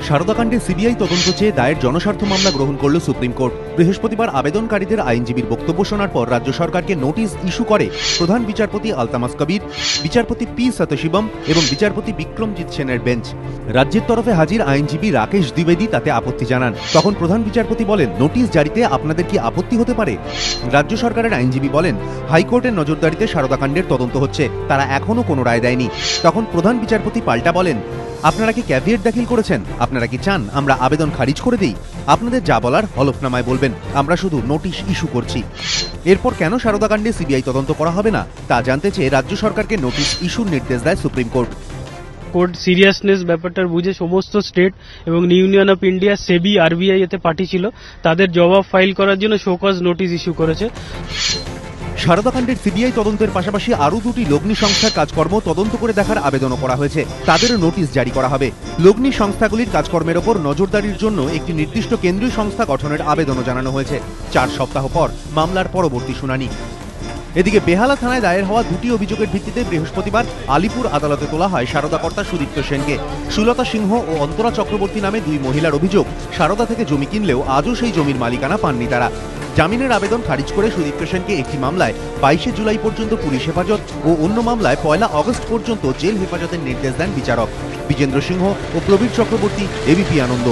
সারদাকাণ্ডে CBI তদন্ত চেয়ে দায়ের জনস্বার্থ মামলা গ্রহণ করল সুপ্রিম কোর্ট। বৃহস্পতিবার আবেদনকারীদের আইনজীবীর বক্তব্য শোনার পর রাজ্য সরকারকে নোটিশ ইস্যু করে প্রধান বিচারপতি আলতামাস কবির, বিচারপতি পি সতশিবম এবং বিচারপতি বিক্রমজিৎ সেনের বেঞ্চ। রাজ্যের তরফে হাজির আইনজীবী রাকেশ দ্বিবেদী তাতে আপত্তি জানান। তখন প্রধান বিচারপতি বলেন, নোটিশ জারিতে আপনাদের কি আপত্তি হতে পারে? রাজ্য সরকারের আইনজীবী বলেন, হাইকোর্টের নজরদারিতে সারদাকাণ্ডের তদন্ত হচ্ছে, তারা এখনো কোনো রায় দেয়নি। তখন প্রধান বিচারপতি পাল্টা বলেন, আপনারা কি ক্যাভিয়েট দাখিল করেছেন? আপনারা কি চান আমরা আবেদন খারিজ করে দিই? আপনাদের যা বলার হলফনামায় বলবেন, আমরা শুধু নোটিশ ইস্যু করছি। এরপর কেন সারদাকাণ্ডে সিবিআই তদন্ত করা হবে না তা জানতে চেয়ে রাজ্য সরকারকে নোটিশ ইস্যুর নির্দেশ দেয় সুপ্রিম কোর্ট। কোর্ট সিরিয়াসনেস ব্যাপারটা বুঝে সমস্ত স্টেট এবং union of India, SEBI, RBI এতে পার্টি ছিল, তাদের জবাব ফাইল করার জন্য শোকজ নোটিশ ইস্যু করেছে। সারদাকাণ্ডের সিবিআই তদন্তের পাশাপাশি আরও দুটি লগ্নি সংস্থার কাজকর্ম তদন্ত করে দেখার আবেদনও করা হয়েছে, তাদেরও নোটিশ জারি করা হবে। লগ্নি সংস্থাগুলির কাজকর্মের ওপর নজরদারির জন্য একটি নির্দিষ্ট কেন্দ্রীয় সংস্থা গঠনের আবেদনও জানানো হয়েছে। 4 সপ্তাহ পর মামলার পরবর্তী শুনানি। এদিকে বেহালা থানায় দায়ের হওয়া দুটি অভিযোগের ভিত্তিতে বৃহস্পতিবার আলিপুর আদালতে তোলা হয় সারদাকর্তা সুদীপ্ত সেনকে। সুলতা সিংহ ও অন্তরা চক্রবর্তী নামে 2 মহিলার অভিযোগ, সারদা থেকে জমি কিনলেও আজও সেই জমির মালিকানা পাননি তারা। জামিনের আবেদন খারিজ করে সুদীপ্ত সেনকে একটি মামলায় 22শে জুলাই পর্যন্ত পুলিশ হেফাজত ও অন্য মামলায় 1 আগস্ট পর্যন্ত জেল হেফাজতের নির্দেশ দেন বিচারক বিজেন্দ্র সিংহ ও প্রবীর চক্রবর্তী, এবিপি আনন্দ।